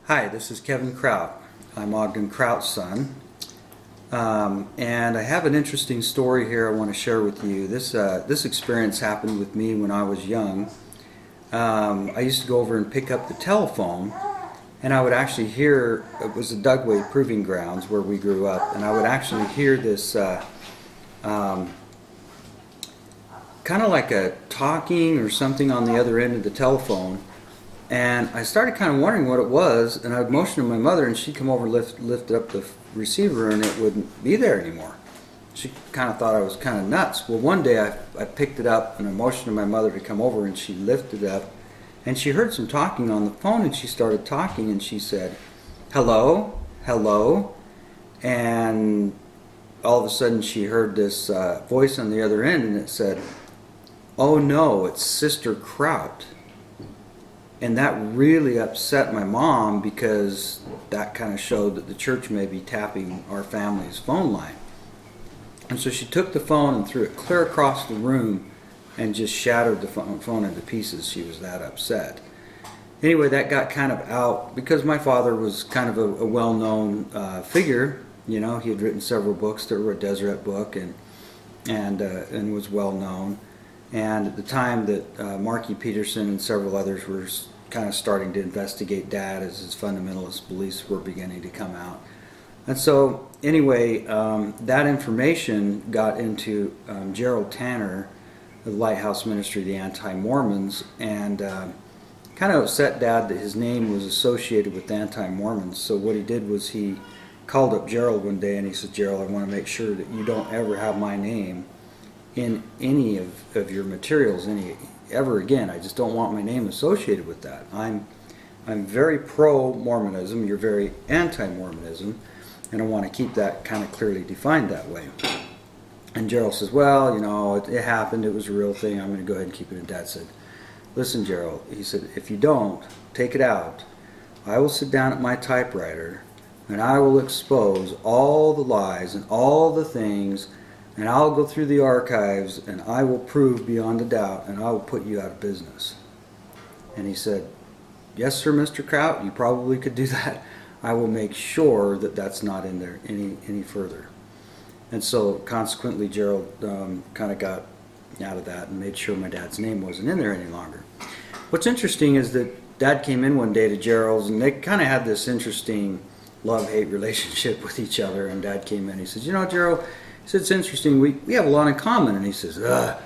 Hi, this is Kevin Kraut. I'm Ogden Kraut's son. And I have an interesting story here I want to share with you. This experience happened with me when I was young. I used to go over and pick up the telephone, and I would actually hear, it was the Dugway Proving Grounds where we grew up, and I would actually hear this kind of like a talking or something on the other end of the telephone. And I started kind of wondering what it was, and I would motion to my mother, and she'd come over and lift up the receiver, and it wouldn't be there anymore. She kind of thought I was kind of nuts. Well, one day I picked it up, and I motioned to my mother to come over, and she lifted it up, and she heard some talking on the phone, and she started talking, and she said, "Hello, hello," and all of a sudden she heard this voice on the other end, and it said, "Oh no, it's Sister Kraut." And that really upset my mom, because that kind of showed that the church may be tapping our family's phone line. And so she took the phone and threw it clear across the room and just shattered the phone into pieces. She was that upset. Anyway, that got kind of out because my father was kind of a well-known figure. You know, he had written several books. There were a Deseret book and was well-known. And at the time that Marky Peterson and several others were kind of starting to investigate Dad as his fundamentalist beliefs were beginning to come out. And so anyway, that information got into Jerald Tanner, the Lighthouse Ministry of the Anti-Mormons, and kind of upset Dad that his name was associated with anti-Mormons. So what he did was he called up Jerald one day and he said, "Jerald, I want to make sure that you don't ever have my name in any of your materials ever again. I just don't want my name associated with that. I'm very pro-Mormonism, you're very anti-Mormonism, and I want to keep that kind of clearly defined that way." And Jerald says, "Well, you know, it happened, it was a real thing, I'm going to go ahead and keep it." And Dad said, "Listen, Jerald," he said, "if you don't take it out, I will sit down at my typewriter and I will expose all the lies and all the things, and I'll go through the archives and I will prove beyond a doubt, and I will put you out of business." And he said, "Yes, sir, Mr. Kraut, you probably could do that. I will make sure that that's not in there any further." And so consequently, Jerald kind of got out of that and made sure my dad's name wasn't in there any longer. What's interesting is that Dad came in one day to Jerald's, and they kind of had this interesting love-hate relationship with each other. And Dad came in, he says, "You know, Jerald," he said, "it's interesting, we have a lot in common." And he says, "Ugh."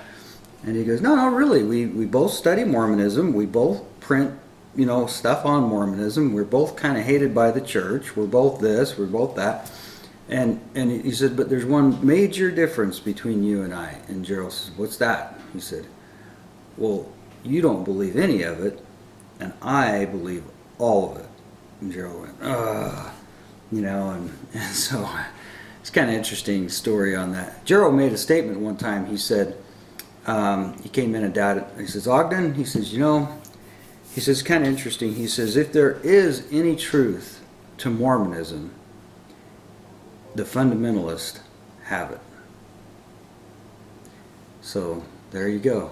And he goes, "No, really, we both study Mormonism, we both print, you know, stuff on Mormonism, we're both kind of hated by the church, we're both this, we're both that." And he said, "But there's one major difference between you and I." And Jerald says, "What's that?" He said, "Well, you don't believe any of it, and I believe all of it." And Jerald went, "Ugh," you know, and so it's kind of interesting story on that. Jerald made a statement one time. He said, he came in and Dad, he says, "Ogden," he says, "you know," he says, "kind of interesting." He says, "If there is any truth to Mormonism, the fundamentalists have it." So there you go.